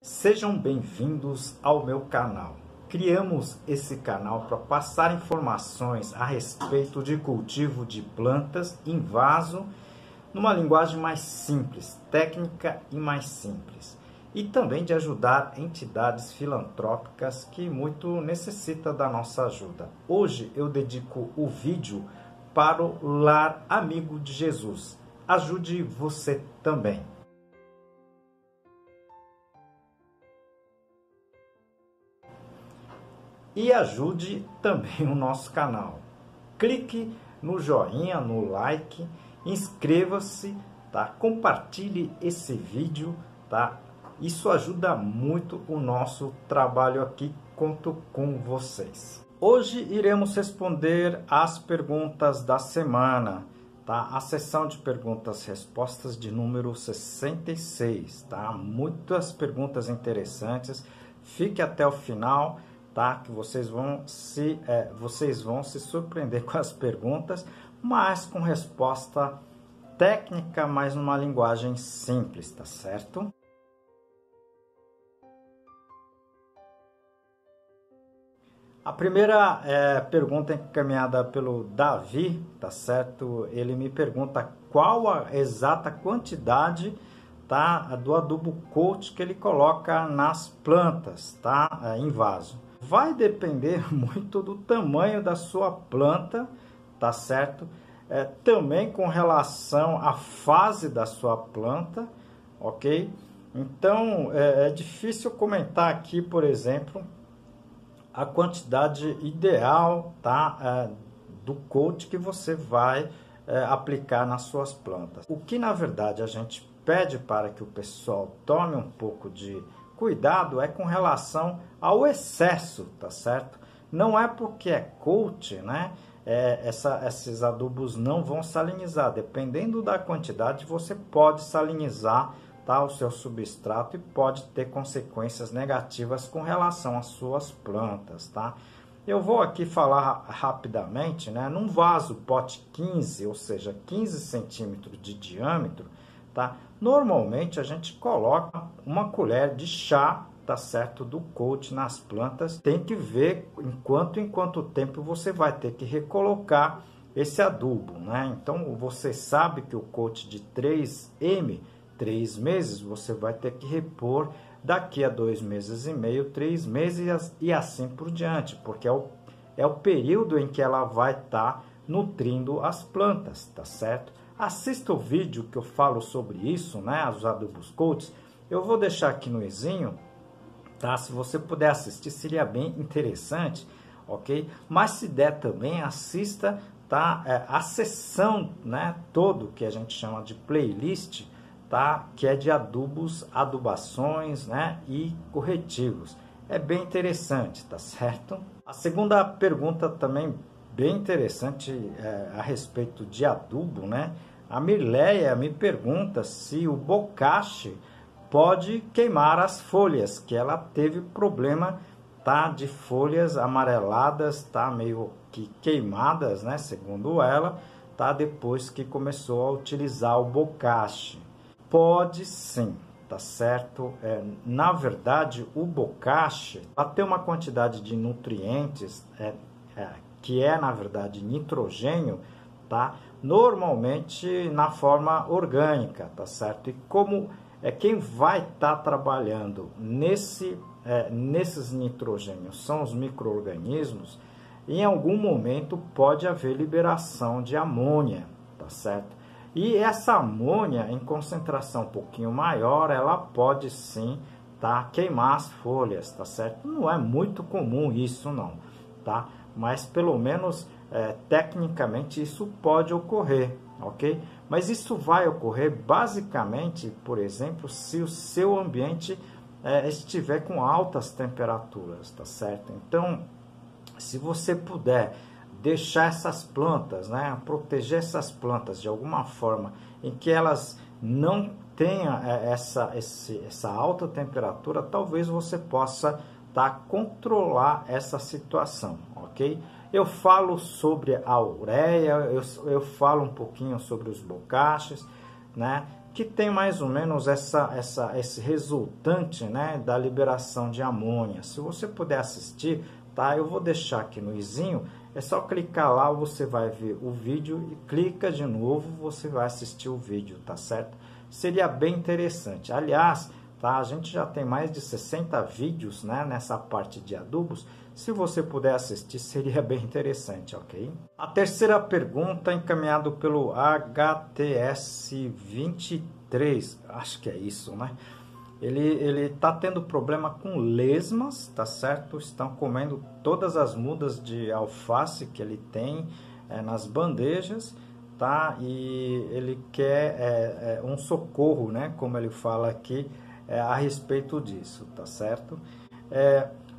Sejam bem-vindos ao meu canal. Criamos esse canal para passar informações a respeito de cultivo de plantas em vaso, numa linguagem mais simples, técnica e mais simples. E também de ajudar entidades filantrópicas que muito necessitam da nossa ajuda. Hoje eu dedico o vídeo para o Lar Amigo de Jesus. Ajude você também. E ajude também o nosso canal. Clique no joinha, no like, inscreva-se, tá? Compartilhe esse vídeo, tá? Isso ajuda muito o nosso trabalho aqui, conto com vocês. Hoje iremos responder as perguntas da semana, tá? A sessão de perguntas e respostas de número 66, tá? Muitas perguntas interessantes. Fique até o final, tá? Que vocês vão se surpreender com as perguntas, mas com resposta técnica, mas numa linguagem simples, tá certo? A primeira pergunta é encaminhada pelo Davi, tá certo? Ele me pergunta qual a exata quantidade, tá, do adubo coat que ele coloca nas plantas, tá, em vaso. Vai depender muito do tamanho da sua planta, tá certo? Também com relação à fase da sua planta, ok? Então, é difícil comentar aqui, por exemplo, a quantidade ideal, tá, do coat que você vai aplicar nas suas plantas. O que, na verdade, a gente pede para que o pessoal tome um pouco de cuidado é com relação ao excesso, tá certo? Não é porque é coat, né? Esses adubos não vão salinizar. Dependendo da quantidade, você pode salinizar, tá, o seu substrato e pode ter consequências negativas com relação às suas plantas, tá? Eu vou aqui falar rapidamente, né? Num vaso pote 15, ou seja, 15 centímetros de diâmetro, tá? Normalmente a gente coloca uma colher de chá, tá certo, do coat nas plantas. Tem que ver em quanto tempo você vai ter que recolocar esse adubo, né? Então você sabe que o coat de 3M, 3 meses, você vai ter que repor daqui a 2 meses e meio, 3 meses e assim por diante, porque é o período em que ela vai estar nutrindo as plantas, tá certo? Assista o vídeo que eu falo sobre isso, né, os adubos coats. Eu vou deixar aqui no izinho, tá? Se você puder assistir, seria bem interessante, ok? Mas se der também, assista, tá? A sessão, né, todo que a gente chama de playlist, tá? Que é de adubos, adubações, né, e corretivos. É bem interessante, tá certo? A segunda pergunta também bem interessante a respeito de adubo, né? A Mirleia me pergunta se o bocache pode queimar as folhas, que ela teve problema, tá, de folhas amareladas, tá, meio que queimadas, né, segundo ela, tá, depois que começou a utilizar o bocache. Pode sim, tá certo? Na verdade, o bocache, para ter uma quantidade de nutrientes, que é na verdade nitrogênio, tá? Normalmente na forma orgânica, tá certo? E como quem vai estar trabalhando nesses nitrogênios são os micro-organismos, em algum momento pode haver liberação de amônia, tá certo? E essa amônia em concentração um pouquinho maior, ela pode sim, tá, queimar as folhas, tá certo? Não é muito comum isso não, tá? Mas pelo menos tecnicamente isso pode ocorrer, ok? Mas isso vai ocorrer basicamente, por exemplo, se o seu ambiente estiver com altas temperaturas, tá certo? Então, se você puder deixar essas plantas, né, proteger essas plantas de alguma forma em que elas não tenham essa alta temperatura, talvez você possa controlar essa situação, ok? Eu falo sobre a ureia, eu falo um pouquinho sobre os bocaches, né? que tem mais ou menos esse resultante, né, da liberação de amônia. Se você puder assistir, tá? Eu vou deixar aqui no izinho, é só clicar lá, você vai ver o vídeo e clica de novo, você vai assistir o vídeo, tá certo? Seria bem interessante. Aliás, tá, a gente já tem mais de 60 vídeos, né, nessa parte de adubos. Se você puder assistir, seria bem interessante, ok? A terceira pergunta, encaminhado pelo HTS23, acho que é isso, né? Ele tá tendo problema com lesmas, tá certo? Estão comendo todas as mudas de alface que ele tem nas bandejas, tá? E ele quer um socorro, né? Como ele fala aqui, a respeito disso, tá certo?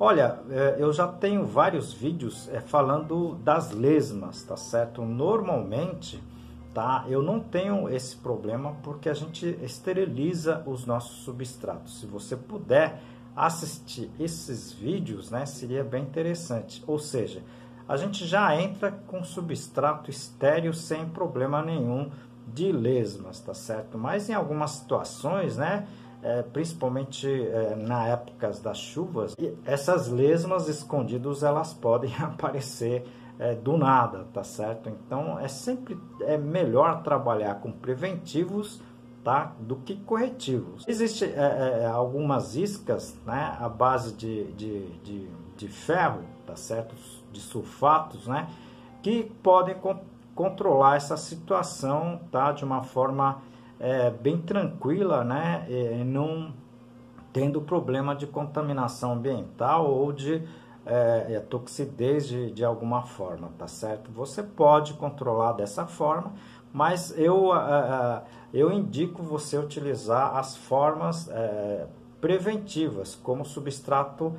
Olha, eu já tenho vários vídeos falando das lesmas, tá certo? Normalmente, tá, eu não tenho esse problema porque a gente esteriliza os nossos substratos. Se você puder assistir esses vídeos, né, seria bem interessante. Ou seja, a gente já entra com substrato estéril sem problema nenhum de lesmas, tá certo? Mas em algumas situações, né, principalmente na época das chuvas, essas lesmas escondidas elas podem aparecer do nada, tá certo? Então sempre melhor trabalhar com preventivos, tá, do que corretivos. Existem algumas iscas, né, à base de ferro, tá certo, de sulfatos, né, que podem controlar essa situação, tá, de uma forma bem tranquila, né, não tendo problema de contaminação ambiental ou de toxidez de alguma forma, tá certo? Você pode controlar dessa forma, mas eu indico você utilizar as formas preventivas, como substrato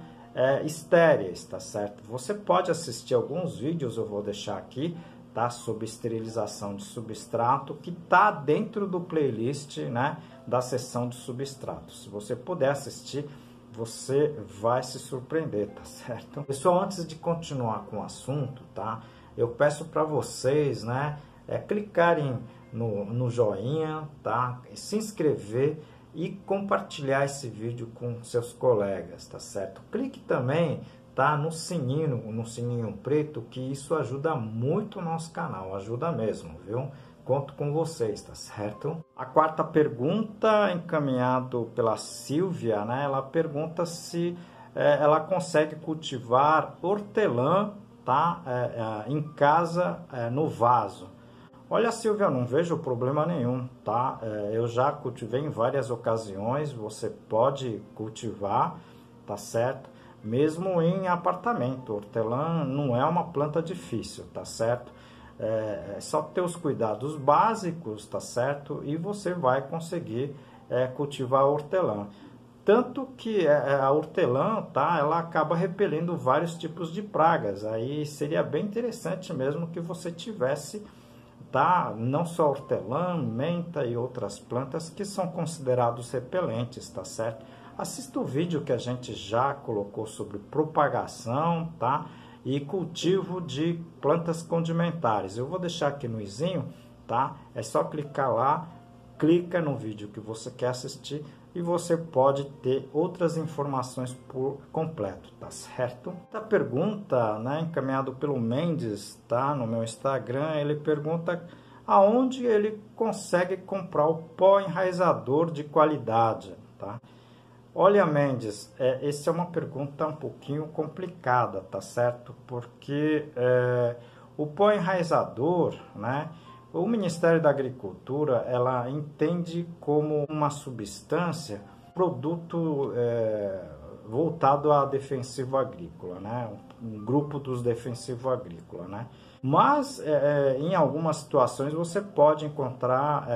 estéreis, tá certo? Você pode assistir alguns vídeos, eu vou deixar aqui, tá, sobre esterilização de substrato, que tá dentro do playlist, né, da seção de substratos. Se você puder assistir, você vai se surpreender, tá certo? Pessoal, antes de continuar com o assunto, tá, eu peço para vocês, né, clicarem no joinha, tá, se inscrever e compartilhar esse vídeo com seus colegas, tá certo? Clique também, tá, no sininho preto, que isso ajuda muito o nosso canal, ajuda mesmo, viu? Conto com vocês, tá certo? A quarta pergunta, encaminhado pela Silvia, né? Ela pergunta se ela consegue cultivar hortelã, tá, em casa, no vaso. Olha, Silvia, eu não vejo problema nenhum, tá? Eu já cultivei em várias ocasiões, você pode cultivar, tá certo? Mesmo em apartamento, hortelã não é uma planta difícil, tá certo? É só ter os cuidados básicos, tá certo? E você vai conseguir cultivar hortelã. Tanto que a hortelã, tá, ela acaba repelindo vários tipos de pragas. Aí seria bem interessante mesmo que você tivesse, tá, não só hortelã, menta e outras plantas que são considerados repelentes, tá certo? Assista o vídeo que a gente já colocou sobre propagação, tá? E cultivo de plantas condimentares. Eu vou deixar aqui no izinho, tá? É só clicar lá, clica no vídeo que você quer assistir e você pode ter outras informações por completo, tá certo? A pergunta, né, encaminhado pelo Mendes, tá, no meu Instagram, ele pergunta aonde ele consegue comprar o pó enraizador de qualidade, tá? Olha, Mendes, essa é uma pergunta um pouquinho complicada, tá certo? Porque o pó enraizador, né, o Ministério da Agricultura, ela entende como uma substância, produto voltado a defensivo agrícola, né? Um grupo dos defensivo agrícola, né? Mas em algumas situações você pode encontrar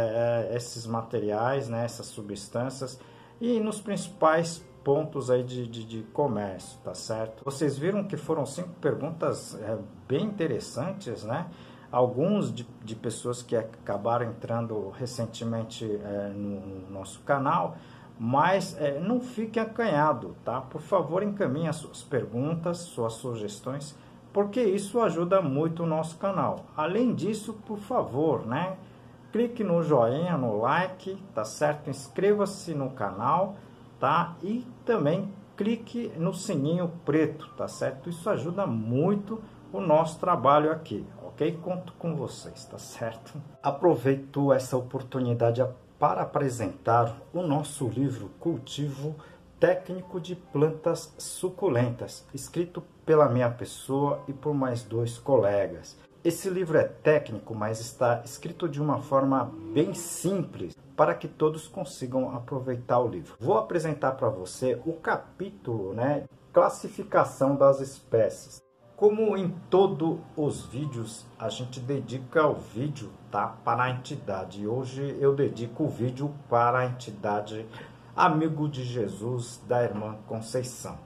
esses materiais, né, essas substâncias, e nos principais pontos aí de comércio, tá certo? Vocês viram que foram 5 perguntas bem interessantes, né? Alguns de pessoas que acabaram entrando recentemente no nosso canal, mas não fique acanhado, tá? Por favor, encaminhe as suas perguntas, suas sugestões, porque isso ajuda muito o nosso canal. Além disso, por favor, né, clique no joinha, no like, tá certo? Inscreva-se no canal, tá? E também clique no sininho preto, tá certo? Isso ajuda muito o nosso trabalho aqui, ok? Conto com vocês, tá certo? Aproveito essa oportunidade para apresentar o nosso livro Cultivo Técnico de Plantas Suculentas, escrito pela minha pessoa e por mais 2 colegas. Esse livro é técnico, mas está escrito de uma forma bem simples para que todos consigam aproveitar o livro. Vou apresentar para você o capítulo, né, classificação das espécies. Como em todos os vídeos, a gente dedica o vídeo, tá, para a entidade. Hoje eu dedico o vídeo para a entidade Amigo de Jesus da Irmã Conceição.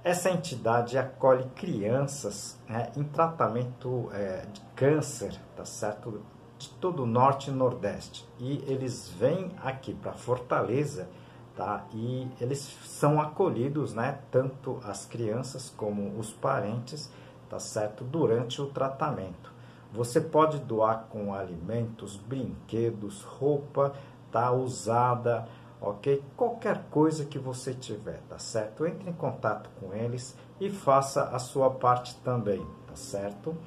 Essa entidade acolhe crianças, né, em tratamento de câncer, tá certo? De todo o norte e nordeste. E eles vêm aqui para Fortaleza, tá? E eles são acolhidos, né, tanto as crianças como os parentes, tá certo? Durante o tratamento. Você pode doar com alimentos, brinquedos, roupa, tá, usada, ok? Qualquer coisa que você tiver, tá certo? Entre em contato com eles e faça a sua parte também, tá certo?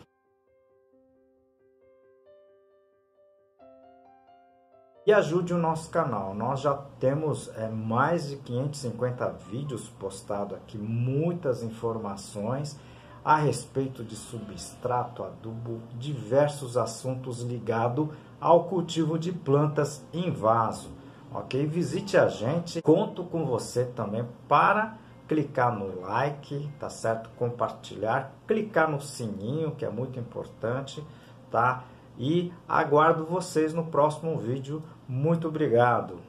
E ajude o nosso canal. Nós já temos mais de 550 vídeos postados aqui, muitas informações a respeito de substrato, adubo, diversos assuntos ligados ao cultivo de plantas em vaso. Ok? Visite a gente, conto com você também para clicar no like, tá certo? Compartilhar, clicar no sininho, que é muito importante, tá? E aguardo vocês no próximo vídeo. Muito obrigado!